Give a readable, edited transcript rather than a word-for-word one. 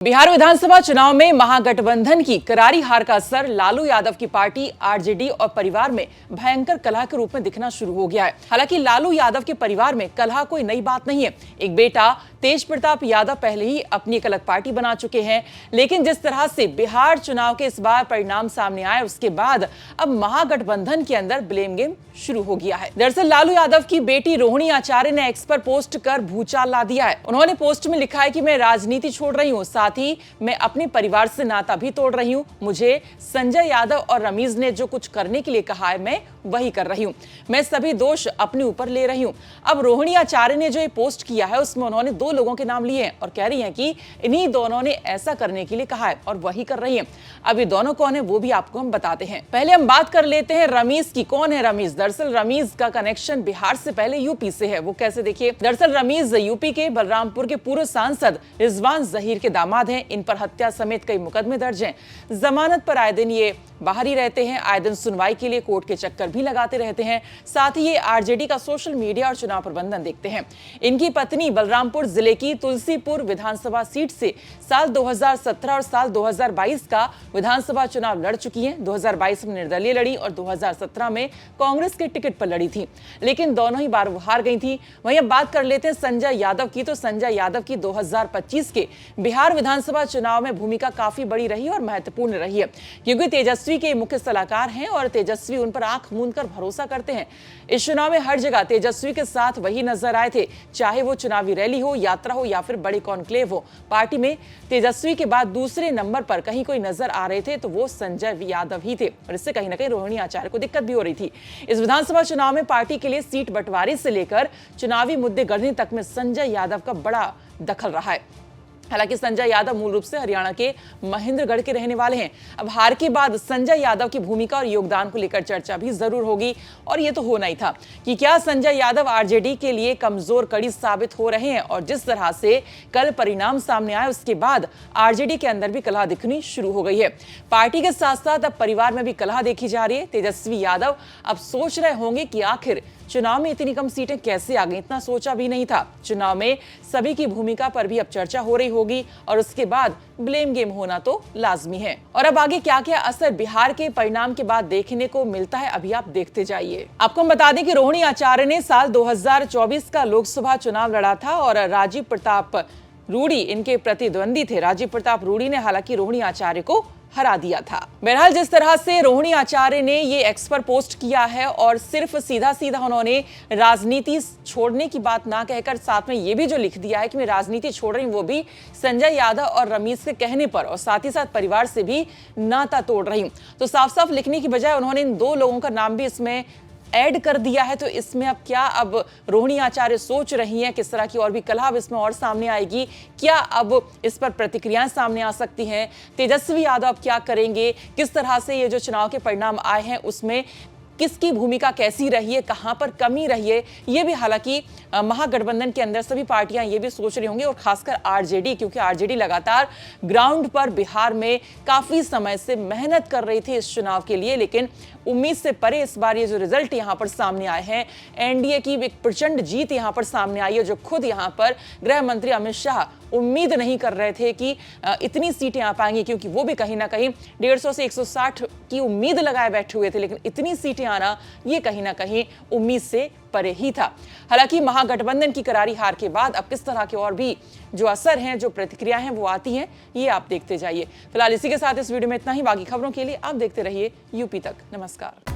बिहार विधानसभा चुनाव में महागठबंधन की करारी हार का असर लालू यादव की पार्टी आरजेडी और परिवार में भयंकर कलह के रूप में दिखना शुरू हो गया है। हालांकि लालू यादव के परिवार में कलह कोई नई बात नहीं है। एक बेटा तेज प्रताप यादव पहले ही अपनी एक अलग पार्टी बना चुके हैं, लेकिन जिस तरह से बिहार चुनाव के इस बार परिणाम सामने आए उसके बाद अब महागठबंधन के अंदर ब्लेम गेम शुरू हो गया है। दरअसल लालू यादव की बेटी रोहिणी आचार्य ने एक्स पर पोस्ट कर भूचाल ला दिया है। उन्होंने पोस्ट में लिखा है कि मैं राजनीति छोड़ रही हूँ, साथ ही मैं अपने परिवार से नाता भी तोड़ रही हूँ। मुझे संजय यादव और रमीज ने जो कुछ करने के लिए कहा है मैं वही कर रही हूँ। मैं सभी दोष अपने ऊपर ले रही हूँ। अब रोहिणी आचार्य ने जो ये पोस्ट किया है उसमें उन्होंने दो लोगों के नाम लिए हैं और कह रही हैं कि इन्हीं दोनों ने ऐसा करने के लिए कहा है और वही कर रही हैं। अब ये दोनों कौन है वो भी आपको हम बताते हैं। पहले हम बात कर लेते हैं रमीज की। कौन है रमीज? दरअसल रमीज का कनेक्शन बिहार से पहले यूपी से है। वो कैसे, देखिए। दरअसल रमीज यूपी के बलरामपुर के पूर्व सांसद रिजवान जहीर के दामाद हैं। इन पर हत्या समेत कई मुकदमे दर्ज हैं। जमानत पर आए दिन ये बाहर ही रहते हैं। आए दिन सुनवाई के लिए कोर्ट के चक्कर भी लगाते रहते हैं। साथ ही ये आरजेडी का सोशल मीडिया और चुनाव प्रबंधन देखते हैं। इनकी पत्नी बलरामपुर जिले की तुलसीपुर विधानसभा सीट से साल 2017 और साल 2022 का विधानसभा चुनाव लड़ चुकी हैं। 2022 में निर्दलीय लड़ी और 2017 में कांग्रेस के टिकट पर लड़ी थी, लेकिन दोनों ही बार वो हार गई थी। वहीं अब बात कर लेते हैं संजय यादव की। तो संजय यादव की 2025 के बिहार विधानसभा चुनाव में भूमिका काफी बड़ी रही और महत्वपूर्ण रही है, क्योंकि तेजस्वी के मुख्य सलाहकार हैं और तेजस्वी उन पर आंख मूंद कर भरोसा करते हैं। इस चुनाव में हर जगह तेजस्वी के साथ वही नजर आए थे, चाहे वो चुनावी रैली हो, यात्रा हो या फिर बड़े कॉन्क्लेव हो। पार्टी में तेजस्वी के बाद दूसरे नंबर पर कहीं कोई नजर आ रहे थे तो वो संजय यादव ही थे और इससे कहीं ना कहीं रोहिणी आचार्य को दिक्कत भी हो रही थी। इस विधानसभा चुनाव में पार्टी के लिए सीट बंटवारे से लेकर चुनावी मुद्दे गढ़ने तक में संजय यादव का बड़ा दखल रहा है। हालांकि संजय यादव मूल रूप से हरियाणा के महेंद्रगढ़ के रहने वाले हैं। अब हार के बाद संजय यादव की भूमिका और योगदान को लेकर चर्चा भी जरूर होगी और ये तो होना ही था कि क्या संजय यादव आरजेडी के लिए कमजोर कड़ी साबित हो रहे हैं। और जिस तरह से कल परिणाम सामने आए उसके बाद आरजेडी के अंदर भी कलह दिखनी शुरू हो गई है। पार्टी के साथ साथ अब परिवार में भी कलह देखी जा रही है। तेजस्वी यादव अब सोच रहे होंगे कि आखिर चुनाव में इतनी कम सीटें कैसे आ गई, इतना सोचा भी नहीं था। चुनाव में सभी की भूमिका पर भी अब चर्चा हो रही होगी और उसके बाद ब्लेम गेम होना तो लाजमी है। और अब आगे क्या क्या असर बिहार के परिणाम के बाद देखने को मिलता है, अभी आप देखते जाइए। आपको हम बता दें कि रोहिणी आचार्य ने साल 2024 का लोकसभा चुनाव लड़ा था और राजीव प्रताप रूडी इनके प्रतिद्वंदी थे। राजीव प्रताप रूडी ने हालांकि रोहिणी आचार्य को हरा दिया था। बहरहाल जिस तरह से रोहिणी आचार्य ने ये एक्स पर पोस्ट किया है और सिर्फ सीधा सीधा उन्होंने राजनीति छोड़ने की बात ना कहकर साथ में ये भी जो लिख दिया है कि मैं राजनीति छोड़ रही हूँ, वो भी संजय यादव और रमीज के कहने पर, और साथ ही साथ परिवार से भी नाता तोड़ रही हूँ, तो साफ साफ लिखने की बजाय उन्होंने इन दो लोगों का नाम भी इसमें ऐड कर दिया है। तो इसमें अब क्या अब रोहिणी आचार्य सोच रही हैं, किस तरह की और भी कलह इसमें और सामने आएगी? क्या अब इस पर प्रतिक्रियाएं सामने आ सकती हैं? तेजस्वी यादव क्या करेंगे? किस तरह से ये जो चुनाव के परिणाम आए हैं उसमें किसकी भूमिका कैसी रही है, कहां पर कमी रही है, ये भी हालांकि महागठबंधन के अंदर सभी पार्टियां ये भी सोच रही होंगी और खासकर आरजेडी, क्योंकि आरजेडी लगातार ग्राउंड पर बिहार में काफी समय से मेहनत कर रही थी इस चुनाव के लिए, लेकिन उम्मीद से परे इस बार ये जो रिजल्ट यहां पर सामने आए हैं, एनडीए की एक प्रचंड जीत यहां पर सामने आई है, जो खुद यहां पर गृह मंत्री अमित शाह उम्मीद नहीं कर रहे थे कि इतनी सीटें आ पाएंगी, क्योंकि वो भी कहीं ना कहीं 150 से 160 की उम्मीद लगाए बैठे हुए थे, लेकिन इतनी सीटें आना ये कहीं ना कहीं उम्मीद से परे ही था। हालांकि महागठबंधन की करारी हार के बाद अब किस तरह के और भी जो असर हैं, जो प्रतिक्रिया हैं वो आती हैं, ये आप देखते जाइए। फिलहाल इसी के साथ इस वीडियो में इतना ही। बाकी खबरों के लिए आप देखते रहिए यूपी तक। नमस्कार।